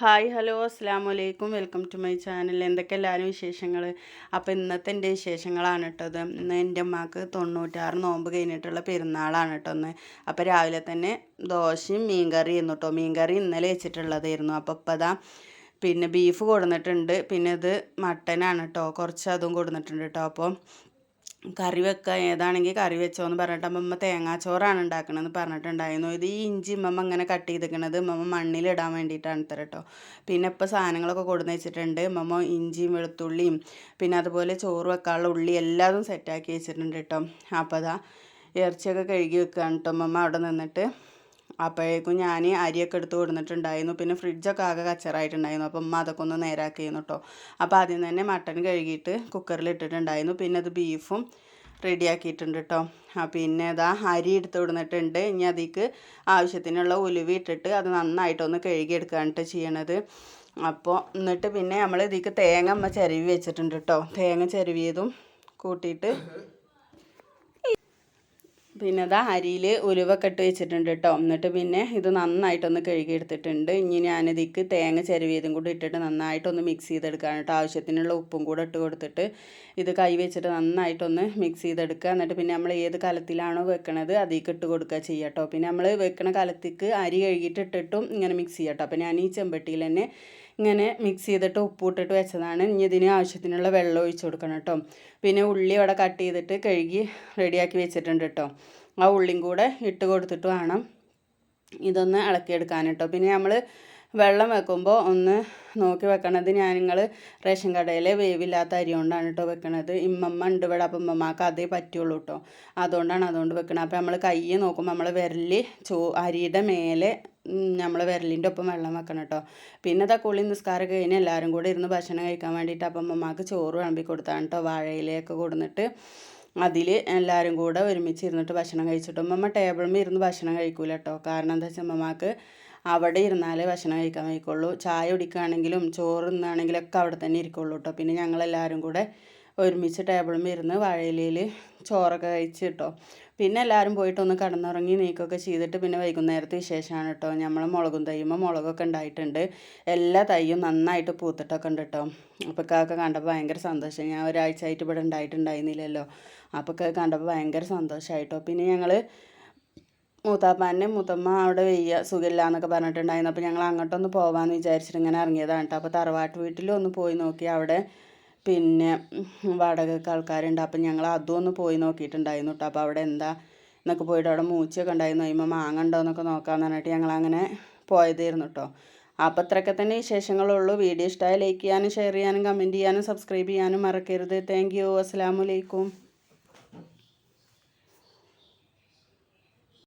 Hi hello അസ്സാമു അലൈക്കും welcome to my channel. എന്തൊക്കെ എല്ലാവരും വിശേഷങ്ങൾ? അപ്പോൾ ഇന്നത്തെ എൻ്റെ വിശേഷങ്ങളാണ് കേട്ടോ ഇത്. ഇന്ന് എൻ്റെ അമ്മക്ക് 96 നോമ്പ് കഴിഞ്ഞിട്ടുള്ള പെരുന്നാളാണ് കേട്ടോ ഇന്ന്. അപ്പോൾ രാവിലെ തന്നെ ദോശയും മീൻകറി ആയിരുന്നു കേട്ടോ. മീൻകറി ഇന്നലെ വെച്ചിട്ടുള്ളതായിരുന്നു. അപ്പോൾ ഇപ്പോൾ അതാ പിന്നെ ബീഫ് കൊടുന്നിട്ടുണ്ട്. പിന്നെ ഇത് മട്ടനാണ് കേട്ടോ, കുറച്ച് അതും കൊടുന്നിട്ടുണ്ട് കേട്ടോ. അപ്പോൾ കറി വെക്കുക ഏതാണെങ്കിൽ കറി വെച്ചോന്ന് പറഞ്ഞിട്ട് അമ്മ തേങ്ങാച്ചോറാണ് ഉണ്ടാക്കണമെന്ന് പറഞ്ഞിട്ടുണ്ടായിരുന്നു. ഇത് ഈ ഇഞ്ചി അമ്മ ഇങ്ങനെ കട്ട് ചെയ്തിരിക്കണത് അമ്മ മണ്ണിലിടാൻ വേണ്ടിയിട്ടാണ് ഇത്ര കേട്ടോ. പിന്നെ ഇപ്പോൾ സാധനങ്ങളൊക്കെ കൊടുന്ന് വെച്ചിട്ടുണ്ട്. അമ്മ ഇഞ്ചിയും വെളുത്തുള്ളിയും പിന്നെ അതുപോലെ ചോറ് വെക്കാനുള്ള ഉള്ളി എല്ലാതും സെറ്റാക്കി വെച്ചിട്ടുണ്ട് കേട്ടോ. അപ്പോൾ അതാ ഇറച്ചിയൊക്കെ കഴുകി വെക്കുകയാണ് കേട്ടോ അമ്മ അവിടെ നിന്നിട്ട്. അപ്പോഴേക്കും ഞാൻ അരിയൊക്കെ എടുത്ത് കൊടുത്തിട്ടുണ്ടായിരുന്നു. പിന്നെ ഫ്രിഡ്ജൊക്കെ ആകെ കച്ചറായിട്ടുണ്ടായിരുന്നു. അപ്പം അമ്മ അതൊക്കെ ഒന്ന് നേരാക്കിയിരുന്നു കേട്ടോ. അപ്പോൾ ആദ്യം തന്നെ മട്ടൺ കഴുകിയിട്ട് കുക്കറിൽ ഇട്ടിട്ടുണ്ടായിരുന്നു. പിന്നെ അത് ബീഫും റെഡിയാക്കിയിട്ടുണ്ട് കേട്ടോ. പിന്നെ അതാ അരി എടുത്ത് കൊടുത്തിട്ടുണ്ട്. ഇനി അതിലേക്ക് ആവശ്യത്തിനുള്ള ഉലുവ ഇട്ടിട്ട് അത് നന്നായിട്ടൊന്ന് കഴുകിയെടുക്കുകയാണ് ചെയ്യണത്. അപ്പോൾ എന്നിട്ട് പിന്നെ നമ്മൾ ഇതിലേക്ക് തേങ്ങ അമ്മ ചിരവി വെച്ചിട്ടുണ്ട് കേട്ടോ. തേങ്ങ ചിരവിയതും കൂട്ടിയിട്ട് പിന്നെ അതാ അരിയിൽ ഉലുവൊക്കെ ഇട്ട് വെച്ചിട്ടുണ്ട് കേട്ടോ. എന്നിട്ട് പിന്നെ ഇത് നന്നായിട്ടൊന്ന് കഴുകിയെടുത്തിട്ടുണ്ട്. ഇനി ഞാനിതിക്ക് തേങ്ങ ചിരവിയതും കൂടി ഇട്ടിട്ട് നന്നായിട്ടൊന്ന് മിക്സ് ചെയ്തെടുക്കുകയാണ് കേട്ടോ. ആവശ്യത്തിനുള്ള ഉപ്പും കൂടെ ഇട്ട് കൊടുത്തിട്ട് ഇത് കൈ വെച്ചിട്ട് നന്നായിട്ടൊന്ന് മിക്സ് ചെയ്തെടുക്കുക. എന്നിട്ട് പിന്നെ നമ്മൾ ഏത് കലത്തിലാണോ വെക്കണത് അതിലേക്ക് ഇട്ട് കൊടുക്കുക ചെയ്യുക കേട്ടോ. പിന്നെ നമ്മൾ വെക്കണ കലത്തേക്ക് അരി കഴുകിയിട്ട് ഇട്ടിട്ടും ഇങ്ങനെ മിക്സ് ചെയ്യാം കേട്ടോ. അപ്പോൾ ഞാൻ ഈ ചെമ്പട്ടിയിൽ തന്നെ ഇങ്ങനെ മിക്സ് ചെയ്തിട്ട് ഉപ്പിട്ടിട്ട് വെച്ചതാണ്. ഇനി ഇതിന് ആവശ്യത്തിനുള്ള വെള്ളം ഒഴിച്ച് കൊടുക്കണം കേട്ടോ. പിന്നെ ഉള്ളി അവിടെ കട്ട് ചെയ്തിട്ട് കഴുകി റെഡിയാക്കി വെച്ചിട്ടുണ്ട് കേട്ടോ. ആ ഉള്ളിയും കൂടെ ഇട്ട് കൊടുത്തിട്ട് വേണം ഇതൊന്ന് ഇളക്കിയെടുക്കാൻ കേട്ടോ. പിന്നെ നമ്മൾ വെള്ളം വെക്കുമ്പോൾ ഒന്ന് നോക്കി വെക്കണത്, നിങ്ങൾ റേഷൻ കടയിലെ വേവില്ലാത്ത അരി കൊണ്ടാണ് കേട്ടോ വെക്കണത്. ഇമ്മമ്മ ഉണ്ട് ഇവിടെ, അപ്പം ഇമ്മമ്മക്ക് അതേ പറ്റുള്ളൂ കേട്ടോ. അതുകൊണ്ട് വെക്കണം. അപ്പോൾ നമ്മൾ കൈ നോക്കുമ്പോൾ നമ്മൾ വിരൽ അരിയുടെ മേലെ നമ്മൾ വിരലിൻ്റെ ഒപ്പം വെള്ളം വെക്കണം കേട്ടോ. പിന്നെ ഇതാ കുളി നിസ്കാരം കഴിഞ്ഞ് എല്ലാവരും കൂടെ ഇരുന്ന് ഭക്ഷണം കഴിക്കാൻ വേണ്ടിയിട്ട് അപ്പം അമ്മമാർക്ക് ചോറ് വിളമ്പി കൊടുത്താണ് കേട്ടോ. വാഴയിലയൊക്കെ കൊടുന്നിട്ട് അതിൽ എല്ലാവരും കൂടെ ഒരുമിച്ച് ഇരുന്നിട്ട് ഭക്ഷണം കഴിച്ചിട്ട് അമ്മ ടേബിളിൽ ഇരുന്ന് ഭക്ഷണം കഴിക്കൂല കേട്ടോ. കാരണം എന്താ വെച്ചാൽ അമ്മമാർക്ക് അവിടെ ഇരുന്നാലേ ഭക്ഷണം കഴിക്കാൻ വയ്ക്കുള്ളൂ. ചായ കുടിക്കുകയാണെങ്കിലും ചോറ് തിന്നാണെങ്കിലും ഒക്കെ അവിടെ തന്നെ ഇരിക്കുള്ളൂ കേട്ടോ. പിന്നെ ഞങ്ങളെല്ലാവരും കൂടെ ഒരുമിച്ച് ടേബിളിൽ ഇരുന്ന് വാഴയിലയിൽ ചോറൊക്കെ കഴിച്ച് കേട്ടോ. പിന്നെ എല്ലാവരും പോയിട്ടൊന്ന് കിടന്നുറങ്ങി നീക്കൊക്കെ ചെയ്തിട്ട് പിന്നെ വൈകുന്നേരത്തെ വിശേഷമാണ് കേട്ടോ. നമ്മൾ മുളകും തയ്യുമ്പോൾ മുളകൊക്കെ ഉണ്ടായിട്ടുണ്ട്. എല്ലാ തയ്യും നന്നായിട്ട് പൂത്തിട്ടൊക്കെ ഉണ്ട് കേട്ടോ. അപ്പോൾ ഒക്കെ കണ്ടപ്പോൾ ഭയങ്കര സന്തോഷം. ഞാൻ ഒരാഴ്ചയായിട്ട് ഇവിടെ ഉണ്ടായിട്ടുണ്ടായിരുന്നില്ലല്ലോ. അപ്പോൾ കണ്ടപ്പോൾ ഭയങ്കര സന്തോഷമായിട്ടോ. പിന്നെ ഞങ്ങൾ മൂത്താപ്പാൻ്റെ മൂത്തമ്മ അവിടെ സുഖമില്ല എന്നൊക്കെ പറഞ്ഞിട്ടുണ്ടായിരുന്നു. അപ്പോൾ ഞങ്ങൾ അങ്ങോട്ടൊന്ന് പോകാമെന്ന് വിചാരിച്ചിട്ട് ഇങ്ങനെ ഇറങ്ങിയതാണ് കേട്ടോ. അപ്പോൾ തറവാട്ട് വീട്ടിലൊന്ന് പോയി നോക്കി. അവിടെ പിന്നെ വാടകയ്ക്ക് ആൾക്കാരുണ്ട്. അപ്പം ഞങ്ങൾ അതും ഒന്ന് പോയി നോക്കിയിട്ടുണ്ടായിരുന്നു കേട്ടോ. അപ്പോൾ അവിടെ എന്താ എന്നൊക്കെ പോയിട്ട് അവിടെ മൂച്ചയൊക്കെ ഉണ്ടായിരുന്നു. കഴിയുമ്പോൾ മാങ്ങ ഉണ്ടോ എന്നൊക്കെ നോക്കാമെന്ന് പറഞ്ഞിട്ട് ഞങ്ങളങ്ങനെ പോയതായിരുന്നു കേട്ടോ. അപ്പോൾ ഇത്രയൊക്കെ തന്നെ വിശേഷങ്ങളുള്ളൂ. വീഡിയോ ഇഷ്ടമായി ലൈക്ക് ചെയ്യാനും ഷെയർ ചെയ്യാനും കമൻറ്റ് ചെയ്യാനും സബ്സ്ക്രൈബ് ചെയ്യാനും മറക്കരുത്. Thank you. അസ്സലാമു അലൈക്കും.